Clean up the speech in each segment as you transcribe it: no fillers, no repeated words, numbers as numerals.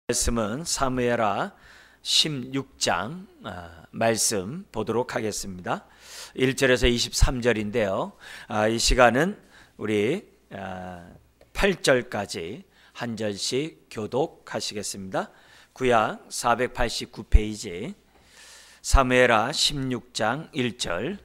말씀은 사무엘하 16장 말씀 보도록 하겠습니다. 1절에서 23절인데요. 이 시간은 우리 8절까지 한 절씩 교독하시겠습니다. 구약 489페이지 사무엘하 16장 1절.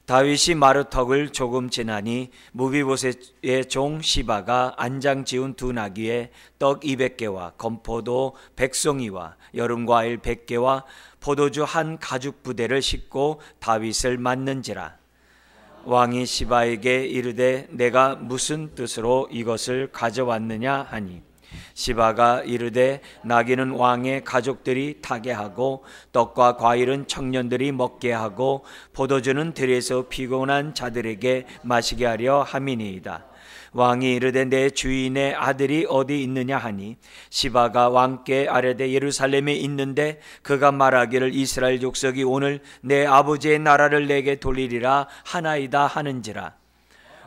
다윗이 마루턱을 조금 지나니 무비보셋의 종 시바가 안장 지운 두 나귀에 떡 200개와 건포도 100송이와 여름과일 100개와 포도주 한 가죽 부대를 싣고 다윗을 맞는지라. 왕이 시바에게 이르되 내가 무슨 뜻으로 이것을 가져왔느냐 하니 시바가 이르되 나귀는 왕의 가족들이 타게 하고 떡과 과일은 청년들이 먹게 하고 포도주는 들에서 피곤한 자들에게 마시게 하려 함이니이다. 왕이 이르되 내 주인의 아들이 어디 있느냐 하니 시바가 왕께 아뢰되 예루살렘에 있는데 그가 말하기를 이스라엘 족속이 오늘 내 아버지의 나라를 내게 돌리리라 하나이다 하는지라.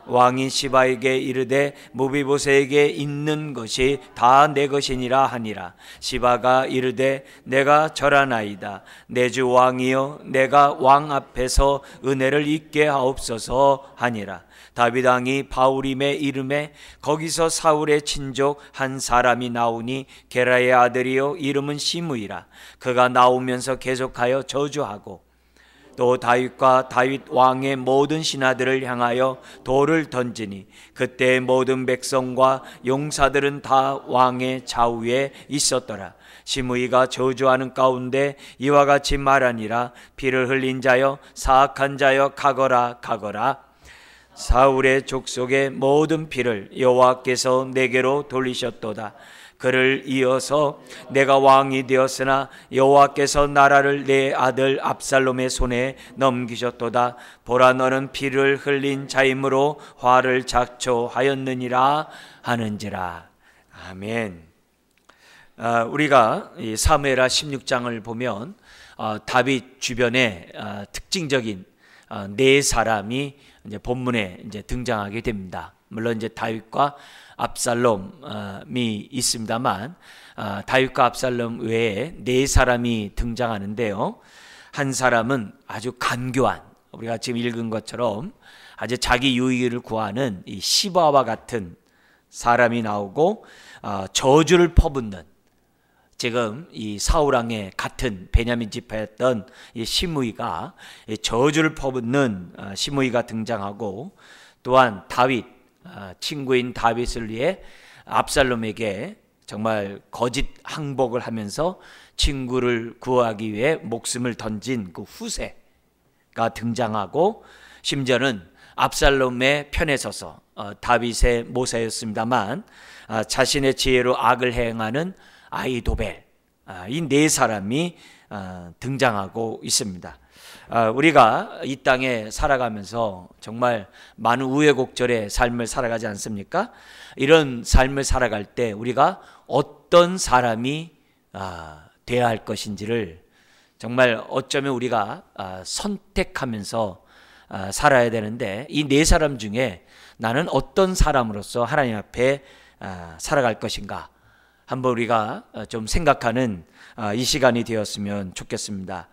왕이 시바에게 이르되 무비보셋에게 있는 것이 다 내 것이니라 하니라. 시바가 이르되 내가 절하나이다. 내 주 왕이여 내가 왕 앞에서 은혜를 입게 하옵소서 하니라. 다윗 왕이 바울임에 이름에 거기서 사울의 친족 한 사람이 나오니 게라의 아들이요 이름은 시므이라. 그가 나오면서 계속하여 저주하고 또 다윗과 다윗 왕의 모든 신하들을 향하여 돌을 던지니 그때 모든 백성과 용사들은 다 왕의 좌우에 있었더라. 시므이가 저주하는 가운데 이와 같이 말하니라. 피를 흘린 자여 사악한 자여 가거라 가거라. 사울의 족속의 모든 피를 여호와께서 내게로 돌리셨도다. 그를 이어서 내가 왕이 되었으나 여호와께서 나라를 내 아들 압살롬의 손에 넘기셨도다. 보라 너는 피를 흘린 자이므로 화를 작초하였느니라 하는지라. 아멘. 우리가 이 사무엘하 16장을 보면 다윗 주변에 특징적인 네 사람이 이제 본문에 이제 등장하게 됩니다. 물론 이제 다윗과 압살롬이 있습니다만 다윗과 압살롬 외에 네 사람이 등장하는데요. 한 사람은 아주 간교한, 우리가 지금 읽은 것처럼 아주 자기 유익을 구하는 이 시바와 같은 사람이 나오고 저주를 퍼붓는, 지금 이 사울 왕의 같은 베냐민 지파였던 이 시므이가 저주를 퍼붓는 시므이가 등장하고, 또한 다윗 친구인 다윗을 위해 압살롬에게 정말 거짓 항복을 하면서 친구를 구하기 위해 목숨을 던진 그 후세가 등장하고, 심지어는 압살롬의 편에 서서 다윗의 모사였습니다만 자신의 지혜로 악을 행하는 아히도벨, 이 네 사람이 등장하고 있습니다. 우리가 이 땅에 살아가면서 정말 많은 우여곡절의 삶을 살아가지 않습니까? 이런 삶을 살아갈 때 우리가 어떤 사람이 되어야 할 것인지를 정말 어쩌면 우리가 선택하면서 살아야 되는데, 이 네 사람 중에 나는 어떤 사람으로서 하나님 앞에 살아갈 것인가 한번 우리가 좀 생각하는 이 시간이 되었으면 좋겠습니다.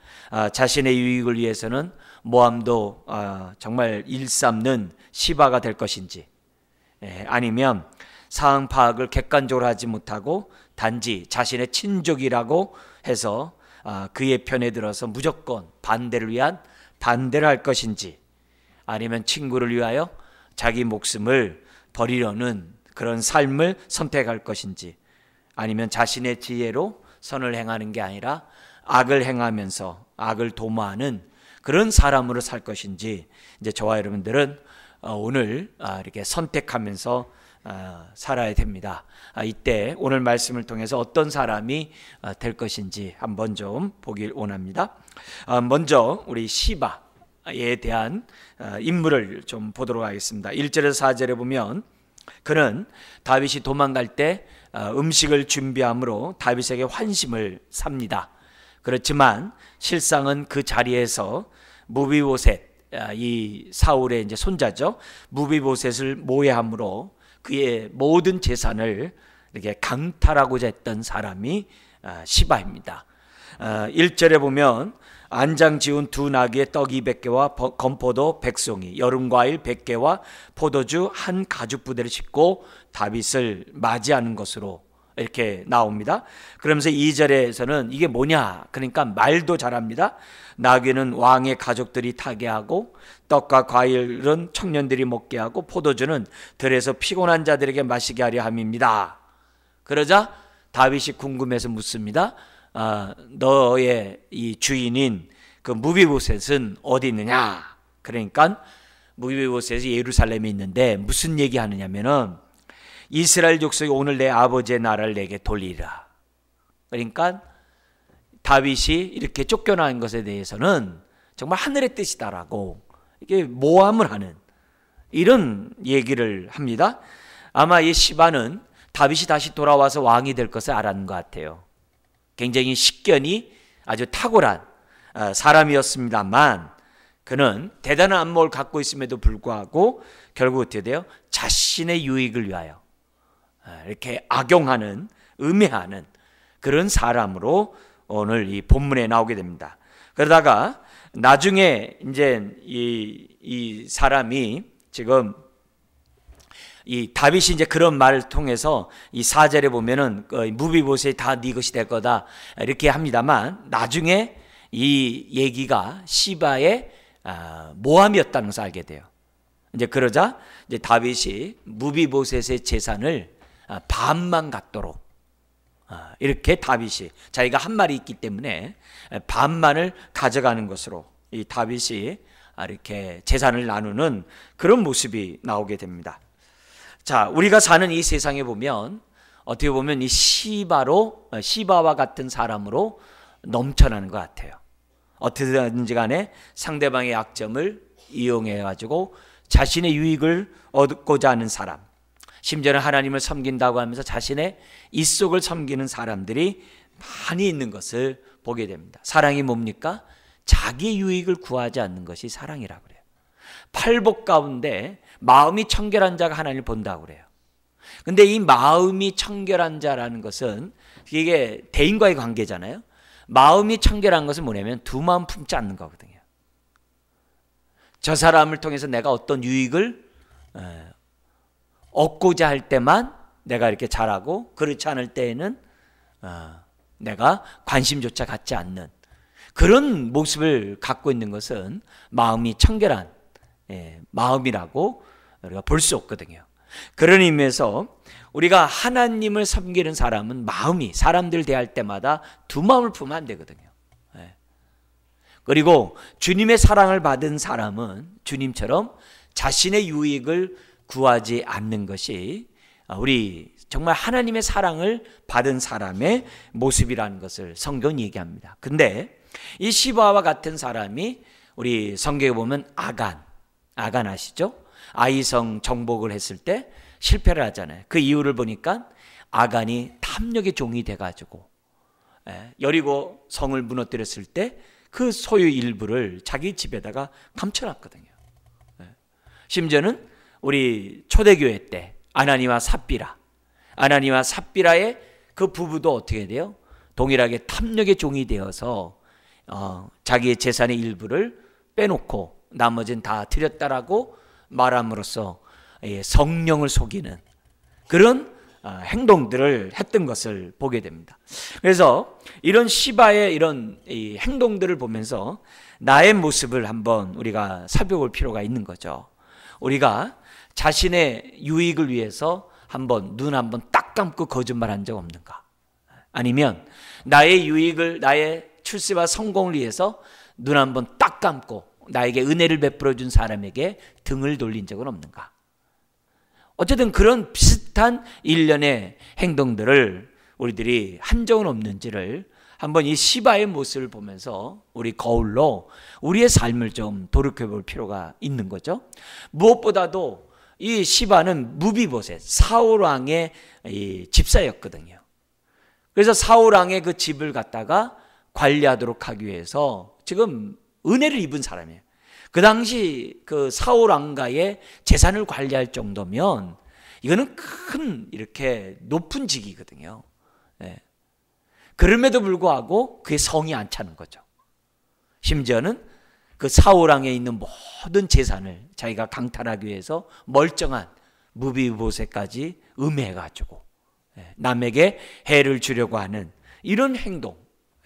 자신의 유익을 위해서는 모함도 정말 일삼는 시바가 될 것인지, 아니면 상황 파악을 객관적으로 하지 못하고 단지 자신의 친족이라고 해서 그의 편에 들어서 무조건 반대를 위한 반대를 할 것인지, 아니면 친구를 위하여 자기 목숨을 버리려는 그런 삶을 선택할 것인지, 아니면 자신의 지혜로 선을 행하는 게 아니라 악을 행하면서 악을 도모하는 그런 사람으로 살 것인지, 이제 저와 여러분들은 오늘 이렇게 선택하면서 살아야 됩니다. 이때 오늘 말씀을 통해서 어떤 사람이 될 것인지 한번 좀 보길 원합니다. 먼저 우리 시바에 대한 인물을 좀 보도록 하겠습니다. 1절에서 4절에 보면 그는 다윗이 도망갈 때 음식을 준비함으로 다윗에게 환심을 삽니다. 그렇지만 실상은 그 자리에서 무비보셋, 이 사울의 이제 손자죠, 무비보셋을 모해함으로 그의 모든 재산을 이렇게 강탈하고자 했던 사람이 시바입니다. 1절에 보면 안장 지운 두 나귀의 떡 200개와 건포도 100송이, 여름 과일 100개와 포도주 한 가죽 부대를 싣고 다윗을 맞이하는 것으로 이렇게 나옵니다. 그러면서 2절에서는 이게 뭐냐? 그러니까 말도 잘합니다. 나귀는 왕의 가족들이 타게 하고 떡과 과일은 청년들이 먹게 하고 포도주는 들에서 피곤한 자들에게 마시게 하려 함입니다. 그러자 다윗이 궁금해서 묻습니다. 너의 이 주인인 그 무비보셋은 어디 있느냐? 그러니까 무비보셋이 예루살렘에 있는데 무슨 얘기하느냐면은 이스라엘 족속이 오늘 내 아버지의 나라를 내게 돌리라. 그러니까 다윗이 이렇게 쫓겨난 것에 대해서는 정말 하늘의 뜻이다라고 이게 모함을 하는 이런 얘기를 합니다. 아마 이 시바는 다윗이 다시 돌아와서 왕이 될 것을 알았는 것 같아요. 굉장히 식견이 아주 탁월한 사람이었습니다만 그는 대단한 안목을 갖고 있음에도 불구하고 결국 어떻게 돼요? 자신의 유익을 위하여 이렇게 악용하는, 음해하는 그런 사람으로 오늘 이 본문에 나오게 됩니다. 그러다가 나중에 이제 이 사람이 지금 이 다윗이 이제 그런 말을 통해서 이 4절에 보면은 무비보셋이 다 네 것이 될 거다 이렇게 합니다만 나중에 이 얘기가 시바의 모함이었다는 것을 알게 돼요. 이제 그러자 이제 다윗이 무비보셋의 재산을 반만 갖도록 이렇게 다윗이 자기가 한 말이 있기 때문에 반만을 가져가는 것으로 이 다윗이 이렇게 재산을 나누는 그런 모습이 나오게 됩니다. 자, 우리가 사는 이 세상에 보면 어떻게 보면 이 시바와 같은 사람으로 넘쳐나는 것 같아요. 어떻게든지 간에 상대방의 약점을 이용해 가지고 자신의 유익을 얻고자 하는 사람, 심지어는 하나님을 섬긴다고 하면서 자신의 입속을 섬기는 사람들이 많이 있는 것을 보게 됩니다. 사랑이 뭡니까? 자기 유익을 구하지 않는 것이 사랑이라고 그래요. 팔복 가운데 마음이 청결한 자가 하나님을 본다고 그래요. 근데 이 마음이 청결한 자라는 것은 이게 대인과의 관계잖아요. 마음이 청결한 것은 뭐냐면 두 마음 품지 않는 거거든요. 저 사람을 통해서 내가 어떤 유익을 얻고자 할 때만 내가 이렇게 잘하고 그렇지 않을 때에는 내가 관심조차 갖지 않는 그런 모습을 갖고 있는 것은 마음이 청결한 마음이라고 우리가 볼 수 없거든요. 그런 의미에서 우리가 하나님을 섬기는 사람은 마음이 사람들 대할 때마다 두 마음을 품으면 안 되거든요. 그리고 주님의 사랑을 받은 사람은 주님처럼 자신의 유익을 구하지 않는 것이 우리 정말 하나님의 사랑을 받은 사람의 모습이라는 것을 성경은 얘기합니다. 근데 이 시바와 같은 사람이 우리 성경에 보면 아간 아시죠? 아이성 정복을 했을 때 실패를 하잖아요. 그 이유를 보니까 아간이 탐욕의 종이 돼가지고 여리고 성을 무너뜨렸을 때 그 소유 일부를 자기 집에다가 감춰놨거든요. 심지어는 우리 초대교회 때 아나니와 삽비라의 그 부부도 어떻게 돼요? 동일하게 탐욕의 종이 되어서 자기의 재산의 일부를 빼놓고 나머지는 다 드렸다라고 말함으로써 성령을 속이는 그런 행동들을 했던 것을 보게 됩니다. 그래서 이런 시바의 이런 행동들을 보면서 나의 모습을 한번 우리가 살펴볼 필요가 있는 거죠. 우리가 자신의 유익을 위해서 눈 한번 딱 감고 거짓말한 적 없는가? 아니면 나의 유익을 나의 출세와 성공을 위해서 눈 한번 딱 감고 나에게 은혜를 베풀어 준 사람에게 등을 돌린 적은 없는가? 어쨌든 그런 비슷한 일련의 행동들을 우리들이 한 적은 없는지를 한번 이 시바의 모습을 보면서 우리 거울로 우리의 삶을 좀 돌이켜 볼 필요가 있는 거죠. 무엇보다도 이 시바는 무비보셋 사울 왕의 집사였거든요. 그래서 사울 왕의 그 집을 갖다가 관리하도록 하기 위해서 지금 은혜를 입은 사람이에요. 그 당시 그 사울 왕가의 재산을 관리할 정도면 이거는 큰 이렇게 높은 직이거든요. 예. 그럼에도 불구하고 그의 성이 안 차는 거죠. 심지어는 그 사울왕에 있는 모든 재산을 자기가 강탈하기 위해서 멀쩡한 무비보셋까지 음해해가지고 남에게 해를 주려고 하는 이런 행동,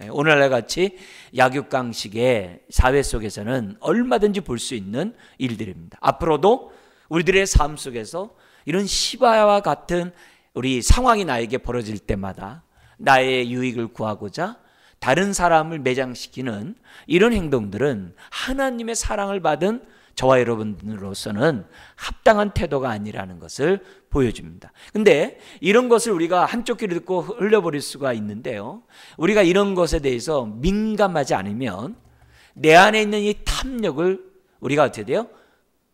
오늘날 같이 약육강식의 사회 속에서는 얼마든지 볼 수 있는 일들입니다. 앞으로도 우리들의 삶 속에서 이런 시바와 같은 우리 상황이 나에게 벌어질 때마다 나의 유익을 구하고자 다른 사람을 매장시키는 이런 행동들은 하나님의 사랑을 받은 저와 여러분으로서는 합당한 태도가 아니라는 것을 보여줍니다. 근데 이런 것을 우리가 한쪽 귀를 듣고 흘려버릴 수가 있는데요, 우리가 이런 것에 대해서 민감하지 않으면 내 안에 있는 이 탐욕을 우리가 어떻게 돼요?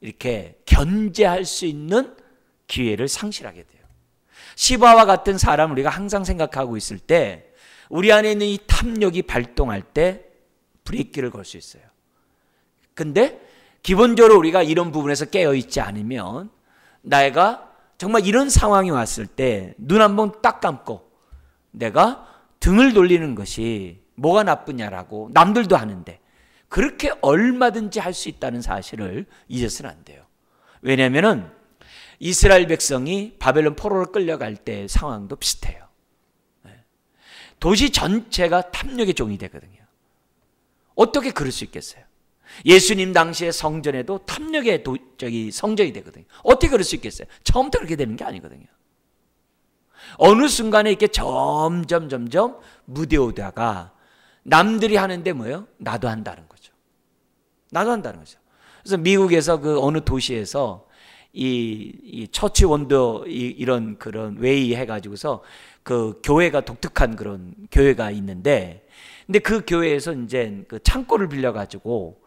이렇게 견제할 수 있는 기회를 상실하게 돼요. 시바와 같은 사람을 우리가 항상 생각하고 있을 때 우리 안에 있는 이 탐욕이 발동할 때 브레이크를 걸 수 있어요. 근데 기본적으로 우리가 이런 부분에서 깨어있지 않으면 내가 정말 이런 상황이 왔을 때 눈 한번 딱 감고 내가 등을 돌리는 것이 뭐가 나쁘냐라고 남들도 하는데 그렇게 얼마든지 할 수 있다는 사실을 잊어서는 안 돼요. 왜냐하면 이스라엘 백성이 바벨론 포로로 끌려갈 때 상황도 비슷해요. 도시 전체가 탐욕의 종이 되거든요. 어떻게 그럴 수 있겠어요? 예수님 당시의 성전에도 탐욕의 성전이 되거든요. 어떻게 그럴 수 있겠어요? 처음부터 그렇게 되는 게 아니거든요. 어느 순간에 이렇게 점점 무뎌오다가 남들이 하는데 뭐예요? 나도 한다는 거죠. 나도 한다는 거죠. 그래서 미국에서 그 어느 도시에서 이 처치 원더 이런 그런 웨이 해가지고서 그 교회가 독특한 그런 교회가 있는데, 근데 그 교회에서 이제 그 창고를 빌려가지고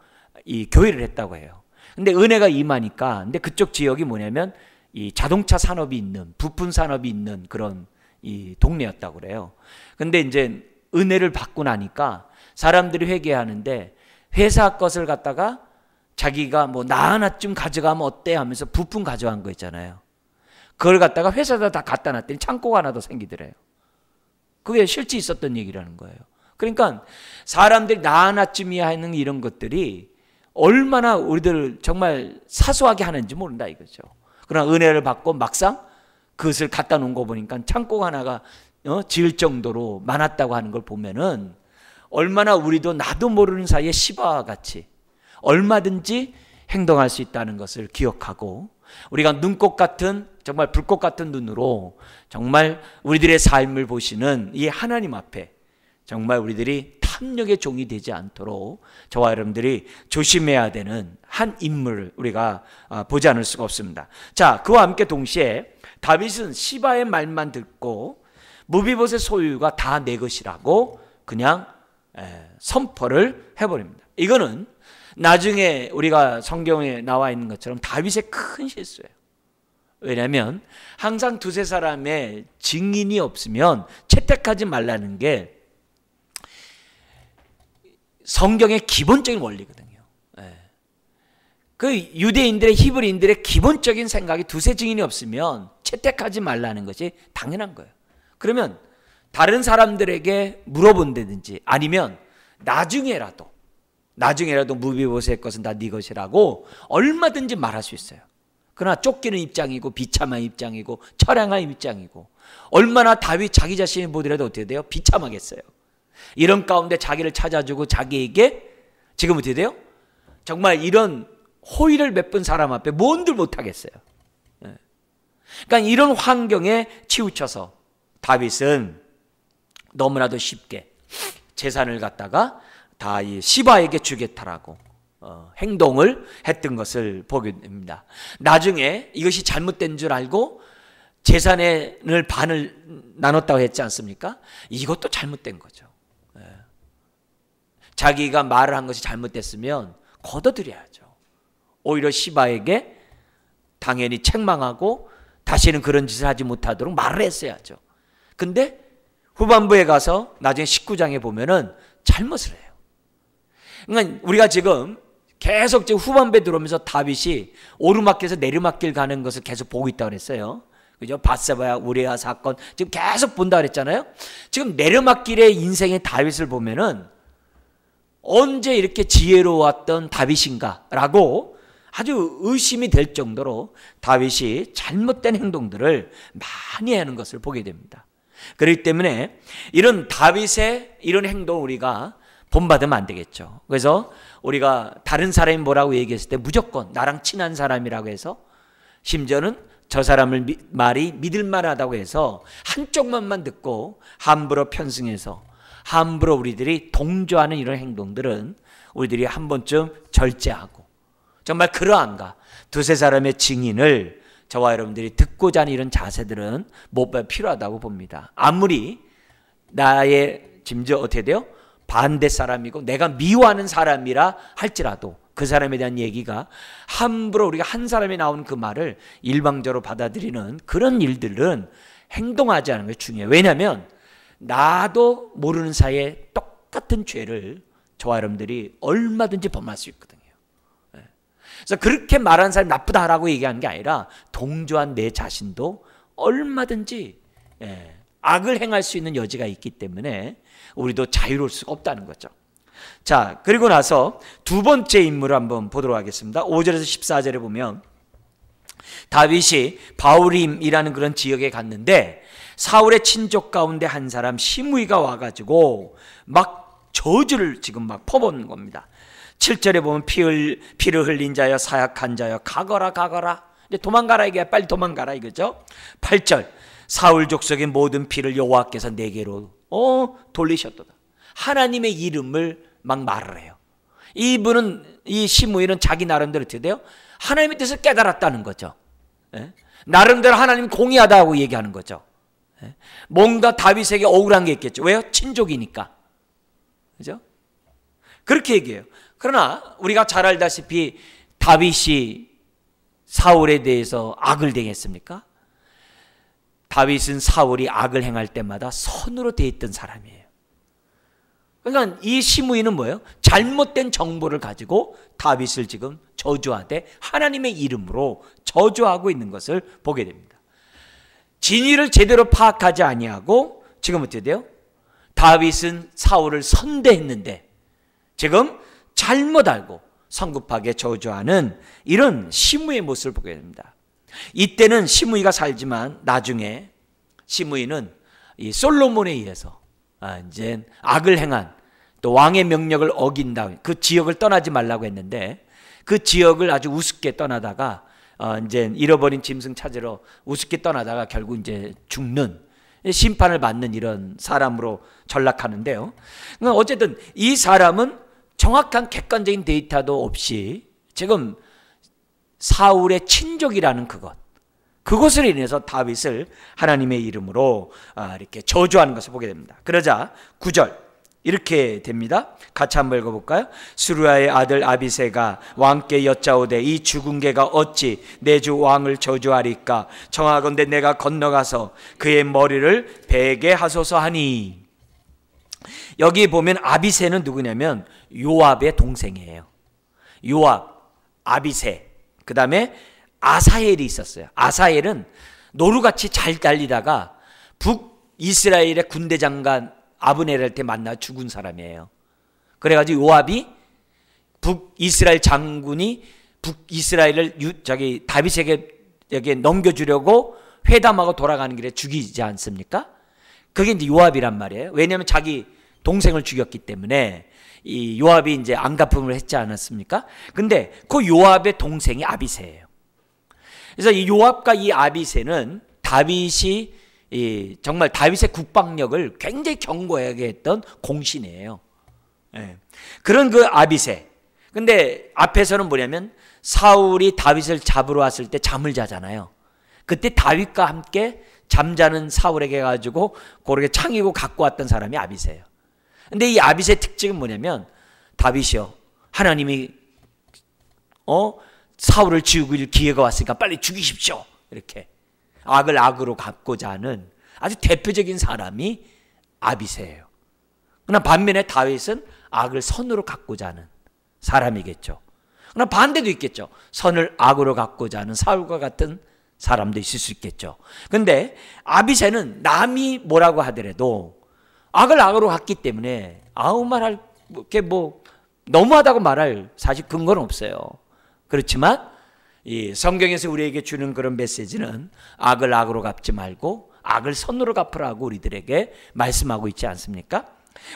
이 교회를 했다고 해요. 근데 은혜가 임하니까, 근데 그쪽 지역이 뭐냐면 이 자동차 산업이 있는, 부품 산업이 있는 그런 이 동네였다고 그래요. 근데 이제 은혜를 받고 나니까 사람들이 회개하는데 회사 것을 갖다가 자기가 뭐 나 하나쯤 가져가면 어때 하면서 부품 가져간 거 있잖아요. 그걸 갖다가 회사에다 다 갖다 놨더니 창고가 하나 더 생기더래요. 그게 실제 있었던 얘기라는 거예요. 그러니까 사람들이 나 하나쯤이야 하는 이런 것들이 얼마나 우리들 정말 사소하게 하는지 모른다 이거죠. 그러나 은혜를 받고 막상 그것을 갖다 놓은 거 보니까 창고 하나가 지을 정도로 많았다고 하는 걸 보면은 얼마나 우리도 나도 모르는 사이에 시바와 같이 얼마든지 행동할 수 있다는 것을 기억하고, 우리가 눈꽃 같은 정말 불꽃 같은 눈으로 정말 우리들의 삶을 보시는 이 하나님 앞에 정말 우리들이 탐욕의 종이 되지 않도록 저와 여러분들이 조심해야 되는 한 인물을 우리가 보지 않을 수가 없습니다. 자, 그와 함께 동시에 다윗은 시바의 말만 듣고 무비보셋 소유가 다 내 것이라고 그냥 선포를 해버립니다. 이거는 나중에 우리가 성경에 나와 있는 것처럼 다윗의 큰 실수예요. 왜냐하면 항상 두세 사람의 증인이 없으면 채택하지 말라는 게 성경의 기본적인 원리거든요. 그 유대인들의 히브리인들의 기본적인 생각이 두세 증인이 없으면 채택하지 말라는 것이 당연한 거예요. 그러면 다른 사람들에게 물어본다든지 아니면 나중에라도 무비보셋 것은 다 네 것이라고 얼마든지 말할 수 있어요. 그러나 쫓기는 입장이고 비참한 입장이고 처량한 입장이고, 얼마나 다윗 자기 자신이 보더라도 어떻게 돼요? 비참하겠어요. 이런 가운데 자기를 찾아주고 자기에게 지금 어떻게 돼요? 정말 이런 호의를 베푼 사람 앞에 뭔들 못하겠어요. 그러니까 이런 환경에 치우쳐서 다윗은 너무나도 쉽게 재산을 갖다가 다 이 시바에게 주겠다라고 행동을 했던 것을 보게 됩니다. 나중에 이것이 잘못된 줄 알고 재산을 반을 나눴다고 했지 않습니까? 이것도 잘못된 거죠. 자기가 말을 한 것이 잘못됐으면 걷어들여야죠. 오히려 시바에게 당연히 책망하고 다시는 그런 짓을 하지 못하도록 말을 했어야죠. 근데 후반부에 가서 나중에 19장에 보면은 잘못을 해요. 그러니까 우리가 지금 계속 지금 후반부에 들어오면서 다윗이 오르막길에서 내리막길 가는 것을 계속 보고 있다고 그랬어요. 그죠? 밧세바와 우리아 사건 지금 계속 본다 그랬잖아요. 지금 내려막길의 인생의 다윗을 보면은 언제 이렇게 지혜로웠던 다윗인가라고 아주 의심이 될 정도로 다윗이 잘못된 행동들을 많이 하는 것을 보게 됩니다. 그렇기 때문에 이런 다윗의 이런 행동을 우리가 본받으면 안 되겠죠. 그래서 우리가 다른 사람이 뭐라고 얘기했을 때 무조건 나랑 친한 사람이라고 해서, 심지어는 저 사람을 말이 믿을 만하다고 해서 한쪽만 듣고 함부로 편승해서 함부로 우리들이 동조하는 이런 행동들은 우리들이 한 번쯤 절제하고, 정말 그러한가 두세 사람의 증인을 저와 여러분들이 듣고자 하는 이런 자세들은 못 필요하다고 봅니다. 아무리 나의 심지어 어떻게 돼요? 반대 사람이고 내가 미워하는 사람이라 할지라도 그 사람에 대한 얘기가 함부로 우리가 한 사람이 나오는 그 말을 일방적으로 받아들이는 그런 일들은 행동하지 않는 게 중요해요. 왜냐하면 나도 모르는 사이에 똑같은 죄를 저와 여러분들이 얼마든지 범할 수 있거든요. 그래서 그렇게 말하는 사람이 나쁘다라고 얘기하는 게 아니라 동조한 내 자신도 얼마든지 악을 행할 수 있는 여지가 있기 때문에 우리도 자유로울 수가 없다는 거죠. 자, 그리고 나서 두 번째 인물을 한번 보도록 하겠습니다. 5절에서 14절에 보면 다윗이 바후림이라는 그런 지역에 갔는데 사울의 친족 가운데 한 사람 시므이가 와가지고 막 저주를 지금 막 퍼붓는 겁니다. 7절에 보면 피를 흘린 자여 사약한 자여 가거라 가거라, 이제 도망가라, 이게 빨리 도망가라 이거죠. 8절 사울 족속의 모든 피를 여호와께서 내게로 돌리셨도다. 하나님의 이름을 막 말을 해요. 이분은, 이 시므이는 자기 나름대로 어떻게 돼요? 하나님의 뜻을 깨달았다는 거죠. 나름대로 하나님 공의하다고 얘기하는 거죠. 뭔가 다윗에게 억울한 게 있겠죠. 왜요? 친족이니까. 그죠? 그렇게 얘기해요. 그러나 우리가 잘 알다시피 다윗이 사울에 대해서 악을 행했습니까? 다윗은 사울이 악을 행할 때마다 선으로 대했던 사람이에요. 그러니까 이 시므이는 뭐예요? 잘못된 정보를 가지고 다윗을 지금 저주하되 하나님의 이름으로 저주하고 있는 것을 보게 됩니다. 진위를 제대로 파악하지 아니하고 지금 어떻게 돼요? 다윗은 사울을 선대했는데 지금 잘못 알고 성급하게 저주하는 이런 시므이의 모습을 보게 됩니다. 이때는 시므이가 살지만 나중에 시므이는 이 솔로몬에 의해서 이제 악을 행한, 또 왕의 명령을 어긴다, 그 지역을 떠나지 말라고 했는데 그 지역을 아주 우습게 떠나다가 이제 잃어버린 짐승 찾으러 우습게 떠나다가 결국 이제 죽는, 심판을 받는 이런 사람으로 전락하는데요. 그러니까 어쨌든 이 사람은 정확한 객관적인 데이터도 없이 지금 사울의 친족이라는 그것을 인해서 다윗을 하나님의 이름으로 이렇게 저주하는 것을 보게 됩니다. 그러자 9절 이렇게 됩니다. 같이 한번 읽어볼까요? 스루야의 아들 아비새가 왕께 여짜오되 이 죽은 개가 어찌 내 주 왕을 저주하리까? 청하건대 내가 건너가서 그의 머리를 베게 하소서 하니. 여기 보면 아비새는 누구냐면 요압의 동생이에요. 요압, 아비새, 그 다음에 아사헬이 있었어요. 아사헬은 노루같이 잘 달리다가 북이스라엘의 군대 장관 아브넬한테 만나 죽은 사람이에요. 그래가지고 요압이 북이스라엘 장군이 북이스라엘을 다윗에게 넘겨주려고 회담하고 돌아가는 길에 죽이지 않습니까? 그게 이제 요압이란 말이에요. 왜냐하면 자기 동생을 죽였기 때문에 이 요압이 이제 안갚음을 했지 않았습니까? 근데 그 요압의 동생이 아비새예요. 그래서 이 요압과 이 아비새는 다윗이 정말 다윗의 국방력을 굉장히 견고하게 했던 공신이에요. 그런 그 아비새. 근데 앞에서는 뭐냐면 사울이 다윗을 잡으러 왔을 때 잠을 자잖아요. 그때 다윗과 함께 잠자는 사울에게 가지고 그렇게 창이고 갖고 왔던 사람이 아비새예요. 근데 이 아비새의 특징은 뭐냐면 다윗이요, 하나님이 사울을 죽일 기회가 왔으니까 빨리 죽이십시오, 이렇게 악을 악으로 갚고자 하는 아주 대표적인 사람이 아비새예요. 그러나 반면에 다윗은 악을 선으로 갚고자 하는 사람이겠죠. 그러나 반대도 있겠죠. 선을 악으로 갚고자 하는 사울과 같은 사람도 있을 수 있겠죠. 근데 아비새는 남이 뭐라고 하더라도 악을 악으로 갔기 때문에 아무 말할 게 뭐 너무하다고 말할 사실 근거는 없어요. 그렇지만 이 성경에서 우리에게 주는 그런 메시지는 악을 악으로 갚지 말고 악을 선으로 갚으라고 우리들에게 말씀하고 있지 않습니까?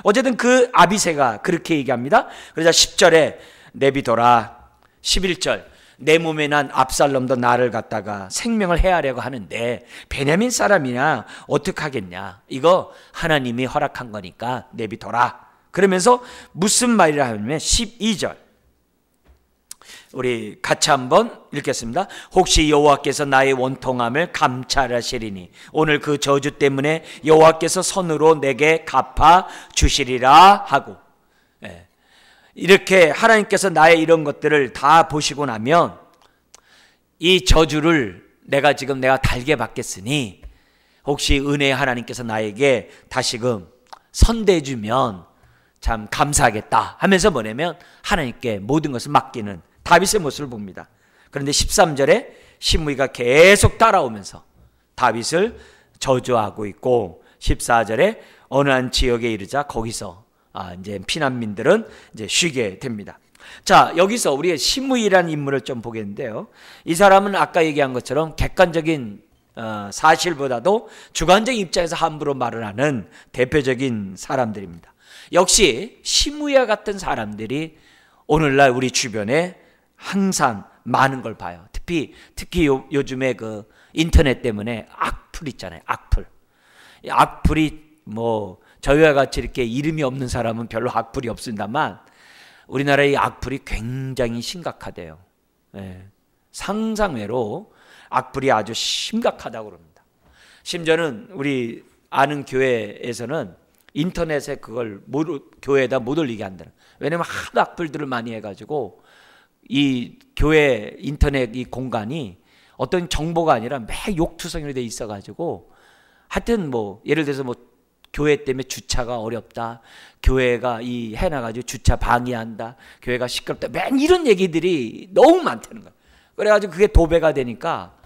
어쨌든 그 아비새가 그렇게 얘기합니다. 그러자 10절에 내비둬라. 11절 내 몸에 난 압살롬도 나를 갖다가 생명을 해하려고 하는데 베냐민 사람이냐 어떡하겠냐. 이거 하나님이 허락한 거니까 내비둬라. 그러면서 무슨 말이라 하면 12절 우리 같이 한번 읽겠습니다. 혹시 여호와께서 나의 원통함을 감찰하시리니 오늘 그 저주 때문에 여호와께서 선으로 내게 갚아 주시리라 하고, 이렇게 하나님께서 나의 이런 것들을 다 보시고 나면 이 저주를 내가 달게 받겠으니 혹시 은혜의 하나님께서 나에게 다시금 선대해 주면 참 감사하겠다 하면서 뭐냐면 하나님께 모든 것을 맡기는 다윗의 모습을 봅니다. 그런데 13절에 시므이가 계속 따라오면서 다윗을 저주하고 있고 14절에 어느 한 지역에 이르자 거기서 이제 피난민들은 이제 쉬게 됩니다. 자, 여기서 우리의 시므이라는 인물을 좀 보겠는데요. 이 사람은 아까 얘기한 것처럼 객관적인 사실보다도 주관적인 입장에서 함부로 말을 하는 대표적인 사람들입니다. 역시 시므이와 같은 사람들이 오늘날 우리 주변에 항상 많은 걸 봐요. 특히 요즘에 그 인터넷 때문에 악플 있잖아요. 악플이 뭐 저희와 같이 이렇게 이름이 없는 사람은 별로 악플이 없습니다만 우리나라의 악플이 굉장히 심각하대요. 상상외로 악플이 아주 심각하다고 그럽니다. 심지어는 우리 아는 교회에서는 인터넷에 그걸 교회에다 못 올리게 한다는. 왜냐면 하도 악플들을 많이 해가지고 이 교회 인터넷 이 공간이 어떤 정보가 아니라 매 욕투성이로 돼 있어가지고 하여튼 뭐 예를 들어서 뭐 교회 때문에 주차가 어렵다, 교회가 이 해놔가지고 주차 방해한다, 교회가 시끄럽다, 맨 이런 얘기들이 너무 많다는 거야. 그래가지고 그게 도배가 되니까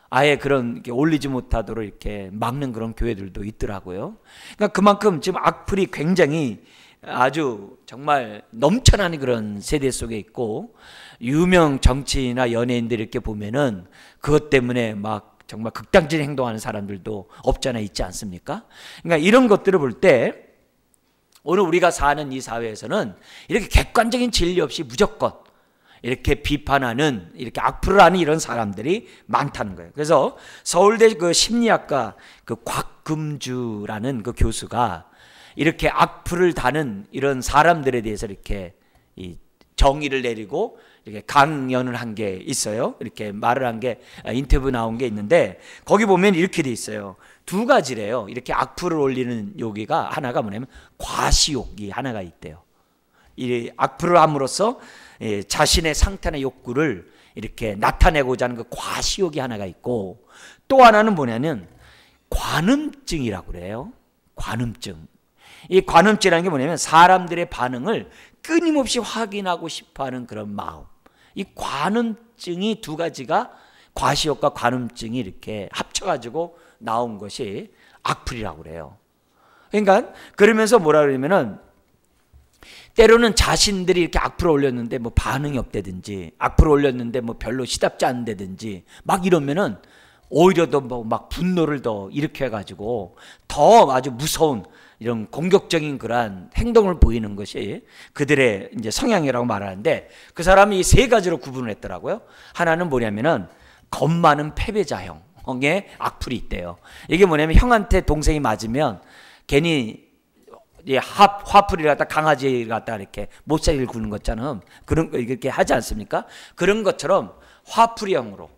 아예 그런 이렇게 올리지 못하도록 이렇게 막는 그런 교회들도 있더라고요. 그러니까 그만큼 지금 악플이 굉장히 아주 정말 넘쳐나는 그런 세대 속에 있고 유명 정치인이나 연예인들 이렇게 보면은 그것 때문에 막 정말 극단적인 행동하는 사람들도 없잖아 있지 않습니까? 그러니까 이런 것들을 볼 때 오늘 우리가 사는 이 사회에서는 이렇게 객관적인 진리 없이 무조건 이렇게 비판하는 이렇게 악플을 하는 이런 사람들이 많다는 거예요. 그래서 서울대 그 심리학과 그 곽금주라는 그 교수가 이렇게 악플을 다는 이런 사람들에 대해서 이렇게 이 정의를 내리고 이렇게 강연을 한 게 있어요. 이렇게 말을 한 게 인터뷰 나온 게 있는데 거기 보면 이렇게 돼 있어요. 두 가지래요. 이렇게 악플을 올리는 욕이가 하나가 뭐냐면 과시욕이 하나가 있대요. 이 악플을 함으로써 자신의 상태나 욕구를 이렇게 나타내고자 하는 그 과시욕이 하나가 있고 또 하나는 뭐냐면 관음증이라고 그래요. 관음증. 이 관음증이라는 게 뭐냐면 사람들의 반응을 끊임없이 확인하고 싶어하는 그런 마음. 이 관음증이 두 가지가 과시욕과 관음증이 이렇게 합쳐가지고 나온 것이 악플이라고 그래요. 그러니까 그러면서 뭐라 그러냐면은 때로는 자신들이 이렇게 악플을 올렸는데 뭐 반응이 없다든지 악플을 올렸는데 뭐 별로 시답지 않다든지 막 이러면은 오히려 더 뭐 막 분노를 더 일으켜가지고 더 아주 무서운 이런 공격적인 그러한 행동을 보이는 것이 그들의 이제 성향이라고 말하는데 그 사람이 이 세 가지로 구분을 했더라고요. 하나는 뭐냐면은 겁 많은 패배자형의 악플이 있대요. 이게 뭐냐면 형한테 동생이 맞으면 괜히 화풀이를 갖다 강아지를 갖다 이렇게 못살이를 구는 것처럼 그런 이렇게 하지 않습니까? 그런 것처럼 화풀이형으로.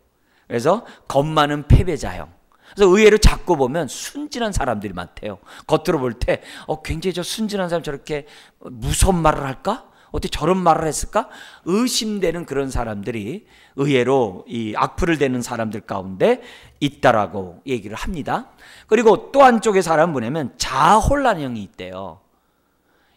그래서 겁 많은 패배자형. 그래서 의외로 자꾸 보면 순진한 사람들이 많대요. 겉으로 볼 때 굉장히 저 순진한 사람 저렇게 무서운 말을 할까? 어떻게 저런 말을 했을까? 의심되는 그런 사람들이 의외로 이 악플을 대는 사람들 가운데 있다라고 얘기를 합니다. 그리고 또 한쪽의 사람은 뭐냐면 자아혼란형이 있대요.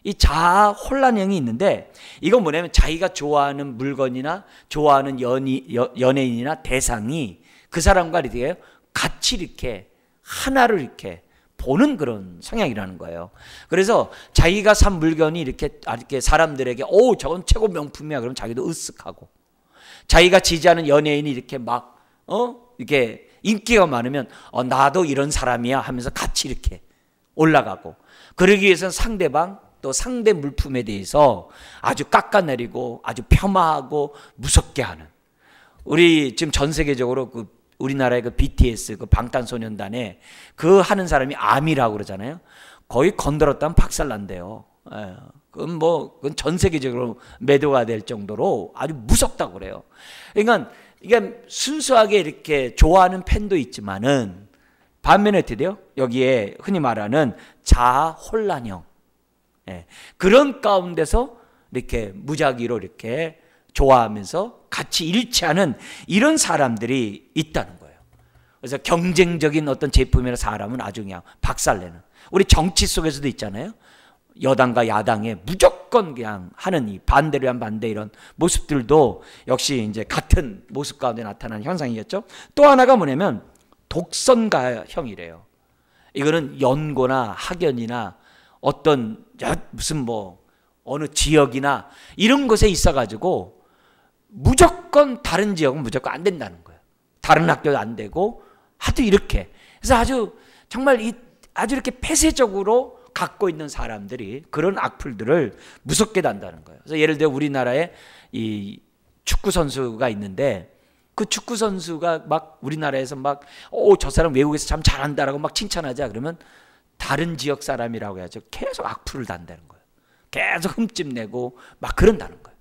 이 자아혼란형이 있는데 이건 뭐냐면 자기가 좋아하는 물건이나 좋아하는 연예인이나 대상이 그 사람과 이렇게 같이 이렇게 하나를 이렇게 보는 그런 성향이라는 거예요. 그래서 자기가 산 물건이 이렇게 사람들에게 저건 최고 명품이야 그러면 자기도 으쓱하고, 자기가 지지하는 연예인이 이렇게 막 이렇게 인기가 많으면 나도 이런 사람이야 하면서 같이 이렇게 올라가고, 그러기 위해서는 상대방 또 상대 물품에 대해서 아주 깎아내리고 아주 폄하하고 무섭게 하는, 우리 지금 전 세계적으로 우리나라의 BTS 방탄소년단에 하는 사람이 아미라고 그러잖아요. 거의 건드렸다면 박살난대요. 그건 전 세계적으로 매도가 될 정도로 아주 무섭다고 그래요. 그러니까 이게 순수하게 이렇게 좋아하는 팬도 있지만은 반면에 어떻게 돼요? 여기에 흔히 말하는 자아 혼란형, 그런 가운데서 이렇게 무작위로 이렇게 좋아하면서 같이 일치하는 이런 사람들이 있다는 거예요. 그래서 경쟁적인 어떤 제품이나 사람은 아주 그냥 박살내는, 우리 정치 속에서도 있잖아요. 여당과 야당에 무조건 그냥 하는 이 반대로 한 반대 이런 모습들도 역시 이제 같은 모습 가운데 나타나는 현상이겠죠. 또 하나가 뭐냐면 독선가형이래요. 이거는 연고나 학연이나 어떤 무슨 어느 지역이나 이런 곳에 있어가지고 무조건 다른 지역은 무조건 안 된다는 거예요. 다른 학교도 안 되고 하도 이렇게. 그래서 아주 정말 아주 이렇게 폐쇄적으로 갖고 있는 사람들이 그런 악플들을 무섭게 단다는 거예요. 그래서 예를 들어 우리나라에 이 축구 선수가 있는데, 그 축구 선수가 막 우리나라에서 저 사람 외국에서 참 잘한다라고 막 칭찬하자 그러면 다른 지역 사람이라고 해야죠. 계속 악플을 단다는 거예요. 계속 흠집 내고 막 그런다는 거예요.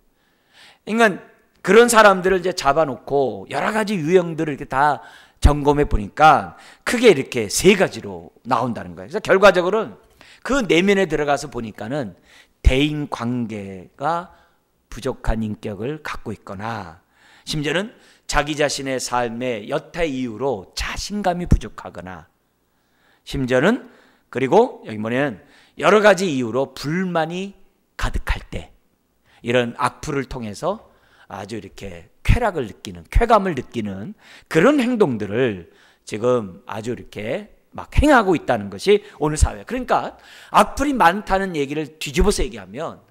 그러니까 그런 사람들을 이제 잡아놓고 여러 가지 유형들을 이렇게 다 점검해 보니까 크게 이렇게 세 가지로 나온다는 거예요. 그래서 결과적으로는 그 내면에 들어가서 보니까는 대인 관계가 부족한 인격을 갖고 있거나, 심지어는 자기 자신의 삶의 여타 이유로 자신감이 부족하거나, 심지어는 그리고 여기 뭐냐면 여러 가지 이유로 불만이 가득할 때 이런 악플을 통해서 아주 이렇게 쾌락을 느끼는, 쾌감을 느끼는 그런 행동들을 지금 아주 이렇게 막 행하고 있다는 것이 오늘 사회. 그러니까 악플이 많다는 얘기를 뒤집어서 얘기하면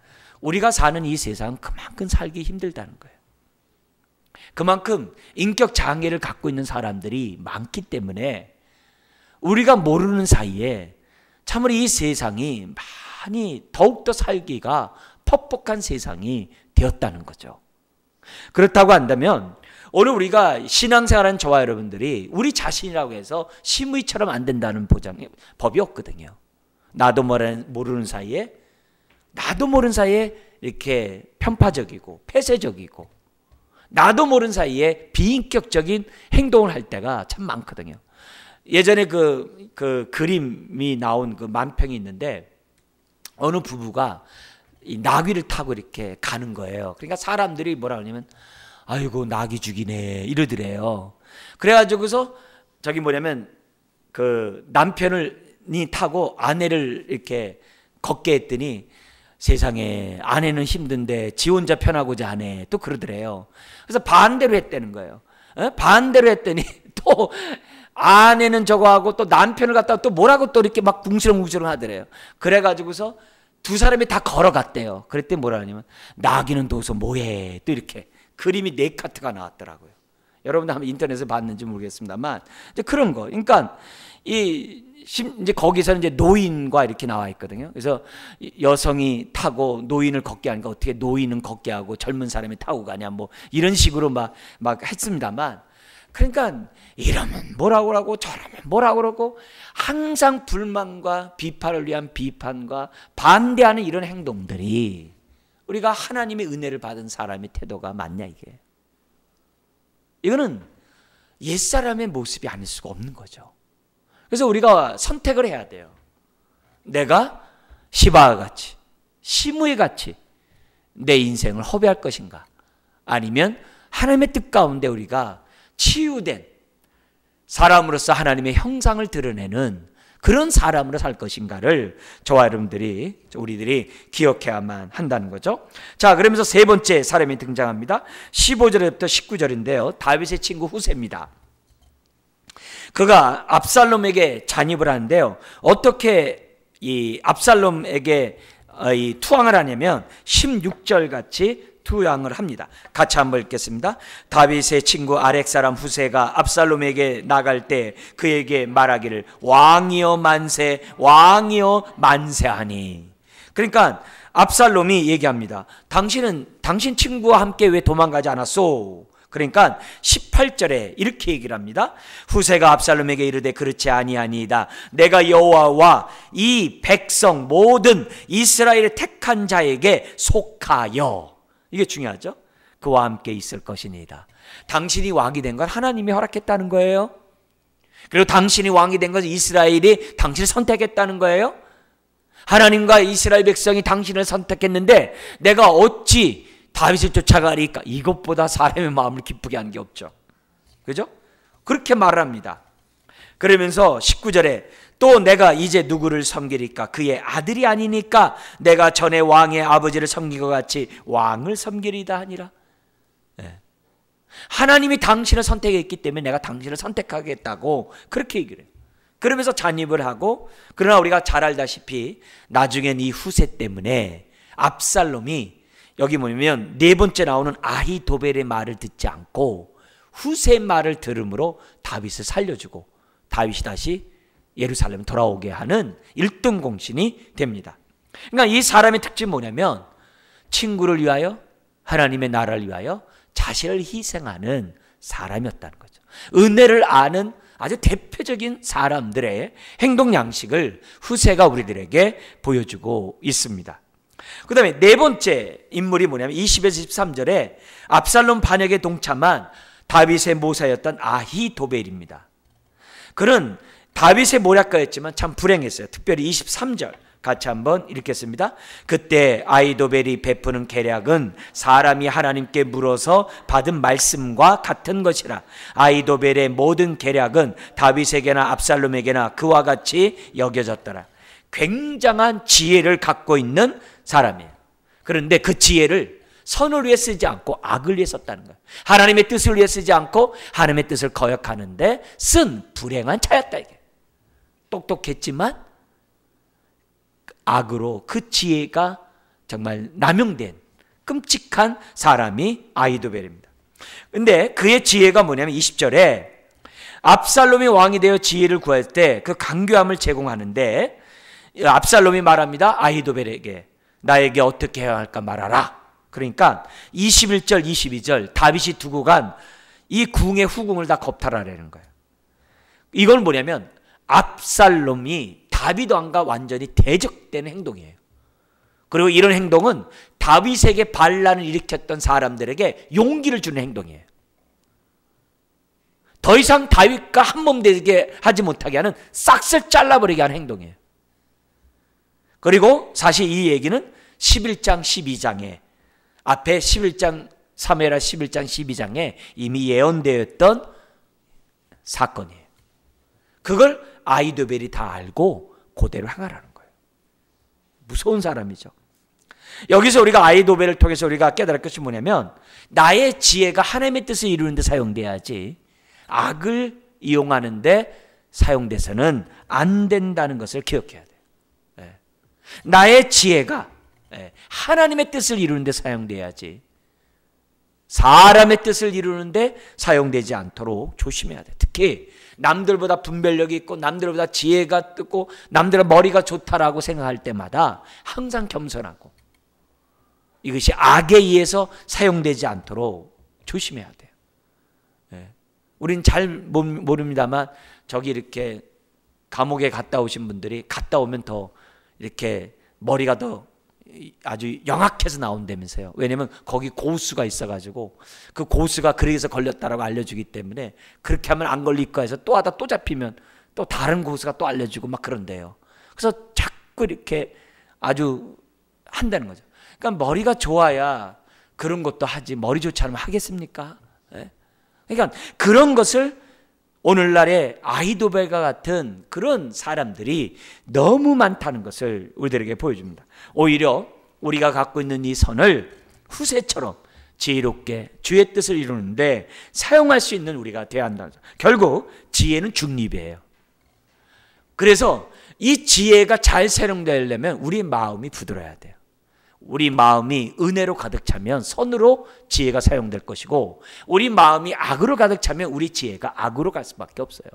우리가 사는 이 세상은 그만큼 살기 힘들다는 거예요. 그만큼 인격 장애를 갖고 있는 사람들이 많기 때문에 우리가 모르는 사이에 참으로 이 세상이 많이 더욱더 살기가 퍽퍽한 세상이 되었다는 거죠. 그렇다고 한다면 오늘 우리가 신앙생활하는 저와 여러분들이 우리 자신이라고 해서 심의처럼 안 된다는 법이 없거든요. 나도 모르는 사이에 이렇게 편파적이고 폐쇄적이고 나도 모르는 사이에 비인격적인 행동을 할 때가 참 많거든요. 예전에 그 그림이 나온 그 만평이 있는데 어느 부부가 이 나귀를 타고 이렇게 가는 거예요. 그러니까 사람들이 뭐라 그러냐면 아이고 나귀 죽이네 이러더래요. 그래가지고서 저기 뭐냐면 그 남편이 타고 아내를 이렇게 걷게 했더니 세상에 아내는 힘든데 지 혼자 편하고자 하네 또 그러더래요. 그래서 반대로 했다는 거예요. 반대로 했더니 또 아내는 저거 하고 또 남편을 갖다가 또 뭐라고 또 이렇게 막 궁시렁궁시렁 하더래요. 그래가지고서 두 사람이 다 걸어갔대요. 그랬더니 뭐라 하냐면 나귀는 도서 뭐해 또 이렇게 그림이 4카트가 나왔더라고요. 여러분들 한번 인터넷에 봤는지 모르겠습니다만 이제 그런 거. 그러니까 이제 거기서는 이제 노인과 이렇게 나와 있거든요. 그래서 여성이 타고 노인을 걷게 하니까 어떻게 노인은 걷게 하고 젊은 사람이 타고 가냐 뭐 이런 식으로 막 했습니다만, 그러니까 이러면 뭐라고 그러고 저러면 뭐라고 그러고 항상 불만과 비판을 위한 비판과 반대하는 이런 행동들이 우리가 하나님의 은혜를 받은 사람의 태도가 맞냐 이게. 이거는 옛사람의 모습이 아닐 수가 없는 거죠. 그래서 우리가 선택을 해야 돼요. 내가 시바와 같이 시므의 같이 내 인생을 허비할 것인가, 아니면 하나님의 뜻 가운데 우리가 치유된 사람으로서 하나님의 형상을 드러내는 그런 사람으로 살 것인가를 저와 여러분들이 우리들이 기억해야만 한다는 거죠. 자, 그러면서 세 번째 사람이 등장합니다. 15절부터 19절인데요. 다윗의 친구 후세입니다. 그가 압살롬에게 잔입을 하는데요. 어떻게 이 압살롬에게 이 투항을 하냐면 16절 같이 투항을 합니다. 같이 한번 읽겠습니다. 다윗의 친구 아렉 사람 후세가 압살롬에게 나갈 때 그에게 말하기를 왕이여 만세, 왕이여 만세하니. 그러니까 압살롬이 얘기합니다. 당신은 당신 친구와 함께 왜 도망가지 않았소? 그러니까 18절에 이렇게 얘기를 합니다. 후세가 압살롬에게 이르되 그렇지 아니하니이다. 내가 여호와와 이 백성 모든 이스라엘의 택한 자에게 속하여, 이게 중요하죠. 그와 함께 있을 것이니이다. 당신이 왕이 된 건 하나님이 허락했다는 거예요. 그리고 당신이 왕이 된 것은 이스라엘이 당신을 선택했다는 거예요. 하나님과 이스라엘 백성이 당신을 선택했는데 내가 어찌 다윗을 쫓아가리까? 이것보다 사람의 마음을 기쁘게 한 게 없죠. 그죠? 그렇게 말을 합니다. 그러면서 19절에 또 내가 이제 누구를 섬기리까? 그의 아들이 아니니까 내가 전에 왕의 아버지를 섬긴 것 같이 왕을 섬기리다 하니라. 네. 하나님이 당신을 선택했기 때문에 내가 당신을 선택하겠다고 그렇게 얘기를 해요. 그러면서 잔입을 하고, 그러나 우리가 잘 알다시피 나중엔 이 후세 때문에 압살롬이, 여기 뭐냐면 네 번째 나오는 아히도벨의 말을 듣지 않고 후세의 말을 들음으로 다윗을 살려주고 다윗이 다시 예루살렘 돌아오게 하는 1등 공신이 됩니다. 그러니까 이 사람의 특징이 뭐냐면 친구를 위하여, 하나님의 나라를 위하여 자신을 희생하는 사람이었다는 거죠. 은혜를 아는 아주 대표적인 사람들의 행동 양식을 후세가 우리들에게 보여주고 있습니다. 그 다음에 네 번째 인물이 뭐냐면 20에서 13절에 압살롬 반역에 동참한 다윗의 모사였던 아히도벨입니다. 그는 다윗의 모략가였지만 참 불행했어요. 특별히 23절 같이 한번 읽겠습니다. 그때 아히도벨이 베푸는 계략은 사람이 하나님께 물어서 받은 말씀과 같은 것이라. 아히도벨의 모든 계략은 다윗에게나 압살롬에게나 그와 같이 여겨졌더라. 굉장한 지혜를 갖고 있는 사람이에요. 그런데 그 지혜를 선을 위해 쓰지 않고 악을 위해 썼다는 거예요. 하나님의 뜻을 위해 쓰지 않고 하나님의 뜻을 거역하는데 쓴 불행한 자였다. 이게 똑똑했지만 악으로 그 지혜가 정말 남용된 끔찍한 사람이 아히도벨입니다. 근데 그의 지혜가 뭐냐면 20절에 압살롬이 왕이 되어 지혜를 구할 때 그 강교함을 제공하는데, 압살롬이 말합니다. 아히도벨에게 나에게 어떻게 해야 할까 말하라. 그러니까 21절 22절 다윗이 두고 간 이 궁의 후궁을 다 겁탈하라는 거예요. 이건 뭐냐면 압살롬이 다윗 왕과 완전히 대적되는 행동이에요. 그리고 이런 행동은 다윗에게 반란을 일으켰던 사람들에게 용기를 주는 행동이에요. 더 이상 다윗과 한몸 되게 하지 못하게 하는, 싹을 잘라버리게 하는 행동이에요. 그리고 사실 이 얘기는 11장 12장에 앞에 11장 3회라 11장 12장에 이미 예언되었던 사건이에요. 그걸 아히도벨이 다 알고 그대로 행하라는 거예요. 무서운 사람이죠. 여기서 우리가 아히도벨을 통해서 우리가 깨달을 것이 뭐냐면 나의 지혜가 하나님의 뜻을 이루는 데 사용돼야지 악을 이용하는 데 사용돼서는 안 된다는 것을 기억해야 돼요. 나의 지혜가 하나님의 뜻을 이루는 데 사용돼야지 사람의 뜻을 이루는데 사용되지 않도록 조심해야 돼. 특히 남들보다 분별력이 있고 남들보다 지혜가 뜨고 남들의 머리가 좋다라고 생각할 때마다 항상 겸손하고 이것이 악에 의해서 사용되지 않도록 조심해야 돼요. 우린 잘 모릅니다만 저기 이렇게 감옥에 갔다 오신 분들이 갔다 오면 더 이렇게 머리가 더 아주 영악해서 나온다면서요. 왜냐면 거기 고수가 있어가지고 그 고수가 그래서 걸렸다라고 알려주기 때문에 그렇게 하면 안 걸릴 거 해서 또 하다 또 잡히면 또 다른 고수가 또 알려주고 막 그런데요. 그래서 자꾸 이렇게 아주 한다는 거죠. 그러니까 머리가 좋아야 그런 것도 하지 머리 좋지 않으면 하겠습니까? 그러니까 그런 것을 오늘날의 아히도벨과 같은 그런 사람들이 너무 많다는 것을 우리들에게 보여줍니다. 오히려 우리가 갖고 있는 이 선을 후세처럼 지혜롭게 주의 뜻을 이루는데 사용할 수 있는 우리가 되어야 한다. 결국 지혜는 중립이에요. 그래서 이 지혜가 잘 사용되려면 우리 마음이 부드러워야 돼요. 우리 마음이 은혜로 가득 차면 선으로 지혜가 사용될 것이고, 우리 마음이 악으로 가득 차면 우리 지혜가 악으로 갈 수밖에 없어요.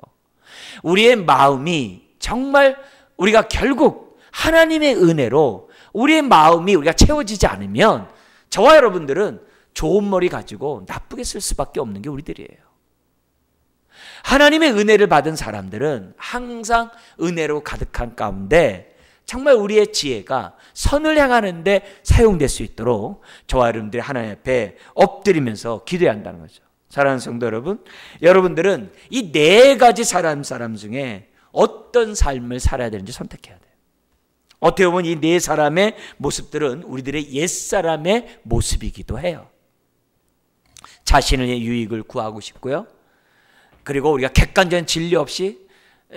우리의 마음이 정말 우리가 결국 하나님의 은혜로 우리의 마음이 우리가 채워지지 않으면 저와 여러분들은 좋은 머리 가지고 나쁘게 쓸 수밖에 없는 게 우리들이에요. 하나님의 은혜를 받은 사람들은 항상 은혜로 가득한 가운데 정말 우리의 지혜가 선을 향하는데 사용될 수 있도록 저와 여러분들이 하나님 앞에 엎드리면서 기도해야 한다는 거죠. 사랑하는 성도 여러분, 여러분들은 이 네 가지 사람 중에 어떤 삶을 살아야 되는지 선택해야 돼요. 어떻게 보면 이 네 사람의 모습들은 우리들의 옛사람의 모습이기도 해요. 자신의 유익을 구하고 싶고요. 그리고 우리가 객관적인 진리 없이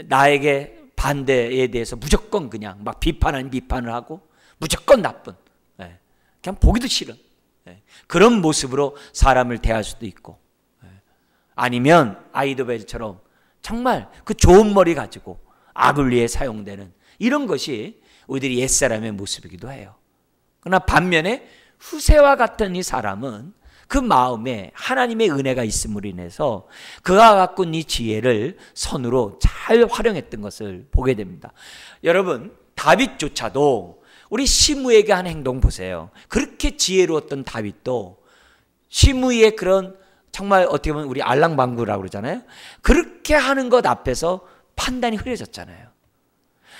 나에게 반대에 대해서 무조건 그냥 막 비판을 하고 무조건 나쁜, 그냥 보기도 싫은 그런 모습으로 사람을 대할 수도 있고, 아니면 아이도벨처럼 정말 그 좋은 머리 가지고 악을 위해 사용되는 이런 것이 우리들이 옛사람의 모습이기도 해요. 그러나 반면에 후세와 같은 이 사람은 그 마음에 하나님의 은혜가 있음으로 인해서 그가 갖고 있는 이 지혜를 선으로 잘 활용했던 것을 보게 됩니다. 여러분, 다윗조차도 우리 시므에게 한 행동 보세요. 그렇게 지혜로웠던 다윗도 시므의 그런 정말 어떻게 보면 우리 알랑방구라고 그러잖아요. 그렇게 하는 것 앞에서 판단이 흐려졌잖아요.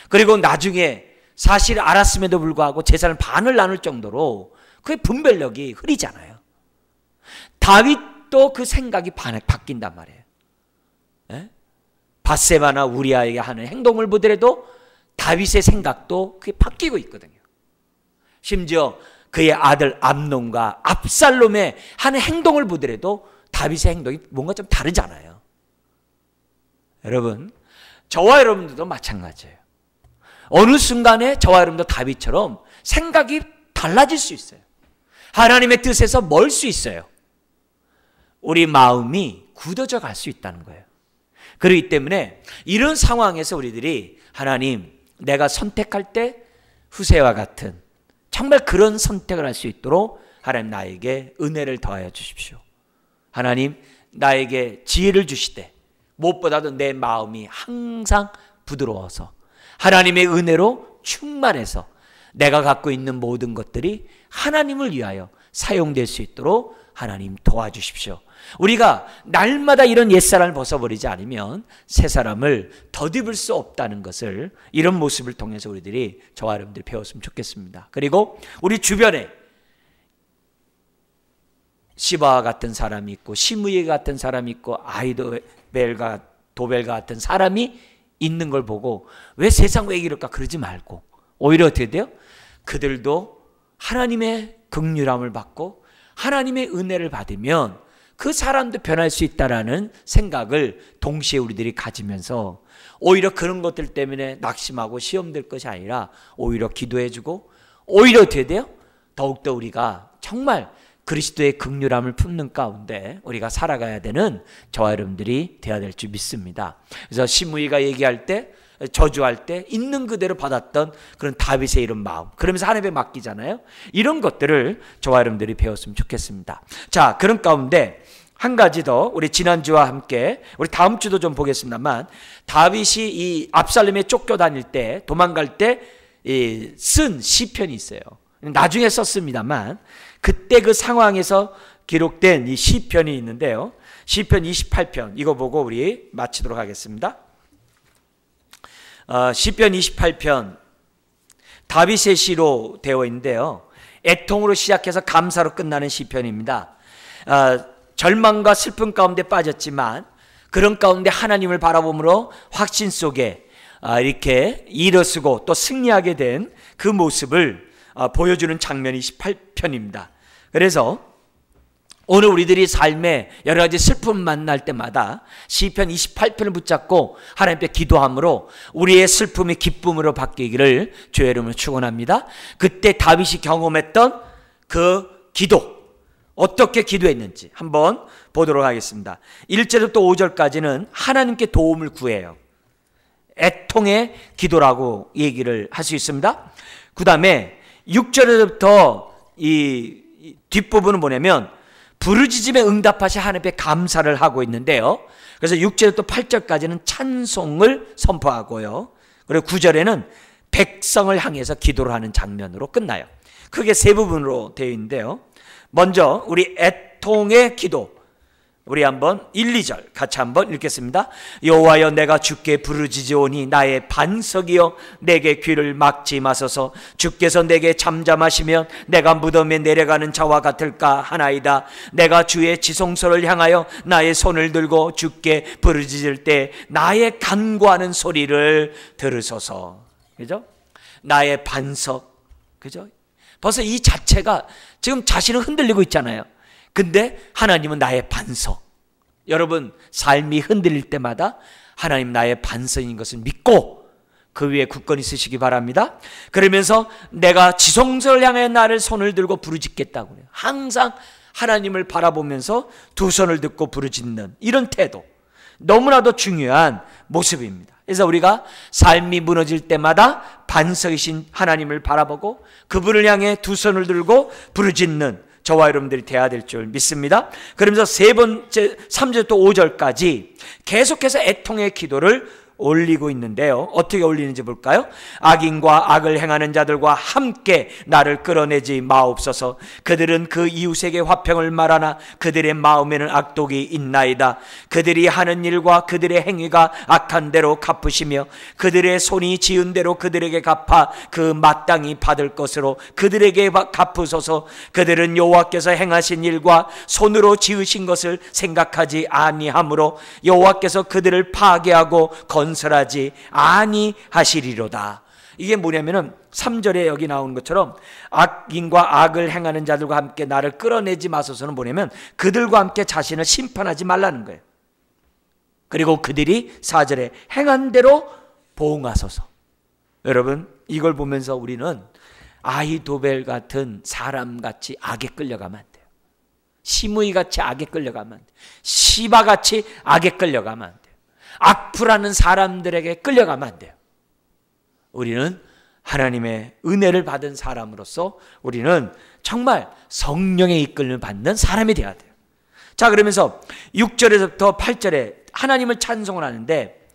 그리고 나중에 사실 알았음에도 불구하고 재산을 반을 나눌 정도로 그의 분별력이 흐리잖아요. 다윗도 그 생각이 바뀐단 말이에요. 밧세바나 우리아에게 하는 행동을 보더라도 다윗의 생각도 그게 바뀌고 있거든요. 심지어 그의 아들 암논과 압살롬의 하는 행동을 보더라도 다윗의 행동이 뭔가 좀 다르잖아요. 여러분, 저와 여러분들도 마찬가지예요. 어느 순간에 저와 여러분도 다윗처럼 생각이 달라질 수 있어요. 하나님의 뜻에서 멀 수 있어요. 우리 마음이 굳어져 갈 수 있다는 거예요. 그렇기 때문에 이런 상황에서 우리들이 하나님, 내가 선택할 때 후세와 같은 정말 그런 선택을 할 수 있도록 하나님 나에게 은혜를 더하여 주십시오. 하나님, 나에게 지혜를 주시되 무엇보다도 내 마음이 항상 부드러워서 하나님의 은혜로 충만해서 내가 갖고 있는 모든 것들이 하나님을 위하여 사용될 수 있도록 하나님 도와주십시오. 우리가 날마다 이런 옛사람을 벗어버리지 않으면 새 사람을 덧입을 수 없다는 것을 이런 모습을 통해서 우리들이 저와 여러분들이 배웠으면 좋겠습니다. 그리고 우리 주변에 시바와 같은 사람이 있고 시므이 같은 사람이 있고 아이도벨과 도벨과 같은 사람이 있는 걸 보고 왜 세상 왜 이럴까 그러지 말고 오히려 어떻게 돼요? 그들도 하나님의 긍휼함을 받고 하나님의 은혜를 받으면 그 사람도 변할 수 있다라는 생각을 동시에 우리들이 가지면서 오히려 그런 것들 때문에 낙심하고 시험될 것이 아니라 오히려 기도해주고 오히려 어떻게 돼요? 더욱더 우리가 정말 그리스도의 긍휼함을 품는 가운데 우리가 살아가야 되는 저와 여러분들이 되어야 될 줄 믿습니다. 그래서 시므이가 얘기할 때 저주할 때 있는 그대로 받았던 그런 다윗의 이런 마음, 그러면서 하나님에 맡기잖아요. 이런 것들을 저와 여러분들이 배웠으면 좋겠습니다. 자, 그런 가운데 한 가지 더 우리 지난주와 함께 우리 다음 주도 좀 보겠습니다만, 다윗이 이 압살롬에 쫓겨다닐 때 도망갈 때 쓴 시편이 있어요. 나중에 썼습니다만 그때 그 상황에서 기록된 이 시편이 있는데요. 시편 28편 이거 보고 우리 마치도록 하겠습니다. 시편 28편 다윗의 시로 되어 있는데요. 애통으로 시작해서 감사로 끝나는 시편입니다. 절망과 슬픔 가운데 빠졌지만 그런 가운데 하나님을 바라보므로 확신 속에 이렇게 일어서고 또 승리하게 된 그 모습을 보여주는 장면이 28편입니다. 그래서 오늘 우리들이 삶에 여러 가지 슬픔을 만날 때마다 시편 28편을 붙잡고 하나님께 기도함으로 우리의 슬픔이 기쁨으로 바뀌기를 주의 이름으로 축원합니다. 그때 다윗이 경험했던 그 기도, 어떻게 기도했는지 한번 보도록 하겠습니다. 1절부터 5절까지는 하나님께 도움을 구해요. 애통의 기도라고 얘기를 할 수 있습니다. 그 다음에 6절부터 이 뒷부분은 뭐냐면 부르짖음에 응답하시 하나님께 감사를 하고 있는데요. 그래서 6절부터 8절까지는 찬송을 선포하고요. 그리고 9절에는 백성을 향해서 기도를 하는 장면으로 끝나요. 크게 세 부분으로 되어 있는데요. 먼저 우리 애통의 기도, 우리 한번 1, 2절 같이 한번 읽겠습니다. 여호와여 내가 주께 부르짖으오니 나의 반석이여 내게 귀를 막지 마소서. 주께서 내게 잠잠하시면 내가 무덤에 내려가는 자와 같을까 하나이다. 내가 주의 지성소를 향하여 나의 손을 들고 주께 부르짖을 때 나의 간구하는 소리를 들으소서. 그죠? 나의 반석. 그죠? 벌써 이 자체가 지금 자신은 흔들리고 있잖아요. 근데 하나님은 나의 반석. 여러분 삶이 흔들릴 때마다 하나님 나의 반석인 것을 믿고 그 위에 굳건히 서시기 바랍니다. 그러면서 내가 지성소를 향해 나를 손을 들고 부르짖겠다고 해요. 항상 하나님을 바라보면서 두 손을 듣고 부르짖는 이런 태도, 너무나도 중요한 모습입니다. 그래서 우리가 삶이 무너질 때마다 반석이신 하나님을 바라보고 그분을 향해 두 손을 들고 부르짖는 저와 여러분들이 돼야 될 줄 믿습니다. 그러면서 세 번째 3절부터 5절까지 계속해서 애통의 기도를 올리고 있는데요. 어떻게 올리는지 볼까요? 악인과 악을 행하는 자들과 함께 나를 끌어내지 마옵소서. 그들은 그 이웃에게 화평을 말하나 그들의 마음에는 악독이 있나이다. 그들이 하는 일과 그들의 행위가 악한 대로 갚으시며 그들의 손이 지은 대로 그들에게 갚아 그 마땅히 받을 것으로 그들에게 갚으소서. 그들은 여호와께서 행하신 일과 손으로 지으신 것을 생각하지 아니하므로 여호와께서 그들을 파괴하고 건설하지 아니하시리로다. 이게 뭐냐면은 3절에 여기 나오는 것처럼 악인과 악을 행하는 자들과 함께 나를 끌어내지 마소서는 뭐냐면 그들과 함께 자신을 심판하지 말라는 거예요. 그리고 그들이 4절에 행한 대로 보응하소서. 여러분 이걸 보면서 우리는 아히도벨 같은 사람같이 악에 끌려가면 안 돼요. 시므이같이 악에 끌려가면 안 돼요. 시바같이 악에 끌려가면 안 돼요. 악플하는 사람들에게 끌려가면 안 돼요. 우리는 하나님의 은혜를 받은 사람으로서 우리는 정말 성령의 이끌림을 받는 사람이 되어야 돼요. 자, 그러면서 6절에서부터 8절에 하나님을 찬송을 하는데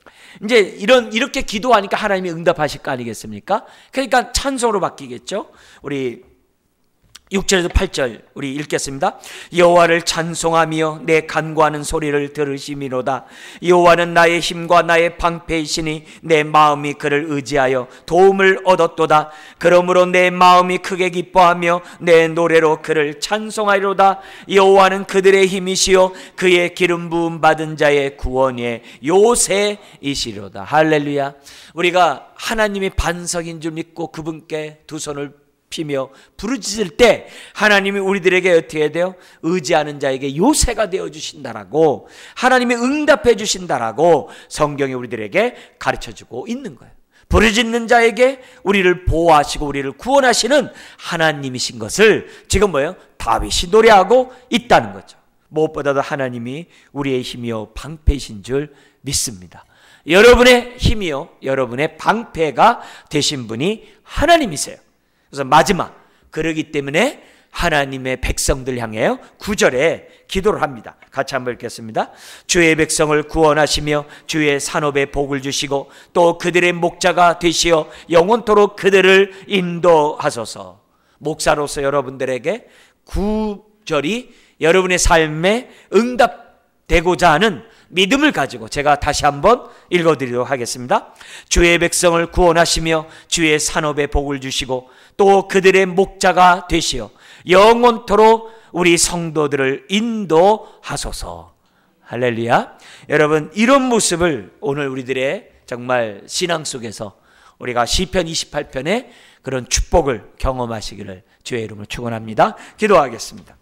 이제 이렇게 기도하니까 하나님이 응답하실 거 아니겠습니까? 그러니까 찬송으로 바뀌겠죠. 우리 6절에서 8절 우리 읽겠습니다. 여호와를 찬송하며 내 간구하는 소리를 들으시미로다. 여호와는 나의 힘과 나의 방패이시니 내 마음이 그를 의지하여 도움을 얻었도다. 그러므로 내 마음이 크게 기뻐하며 내 노래로 그를 찬송하리로다. 여호와는 그들의 힘이시요 그의 기름 부음 받은 자의 구원의 요새이시로다. 할렐루야. 우리가 하나님이 반석인 줄 믿고 그분께 두 손을 피며 부르짖을 때 하나님이 우리들에게 어떻게 해야 돼요? 의지하는 자에게 요새가 되어 주신다라고, 하나님이 응답해 주신다라고 성경이 우리들에게 가르쳐주고 있는 거예요. 부르짖는 자에게 우리를 보호하시고 우리를 구원하시는 하나님이신 것을 지금 뭐예요? 다윗이 노래하고 있다는 거죠. 무엇보다도 하나님이 우리의 힘이요 방패이신 줄 믿습니다. 여러분의 힘이요 여러분의 방패가 되신 분이 하나님이세요. 그래서 마지막, 그러기 때문에 하나님의 백성들 향하여 9절에 기도를 합니다. 같이 한번 읽겠습니다. 주의 백성을 구원하시며 주의 산업에 복을 주시고 또 그들의 목자가 되시어 영원토록 그들을 인도하소서. 목사로서 여러분들에게 9절이 여러분의 삶에 응답되고자 하는 믿음을 가지고 제가 다시 한번 읽어드리도록 하겠습니다. 주의 백성을 구원하시며 주의 산업에 복을 주시고 또 그들의 목자가 되시어 영원토록 우리 성도들을 인도하소서. 할렐루야. 여러분 이런 모습을 오늘 우리들의 정말 신앙 속에서 우리가 시편 28편의 그런 축복을 경험하시기를 주의 이름으로 축원합니다. 기도하겠습니다.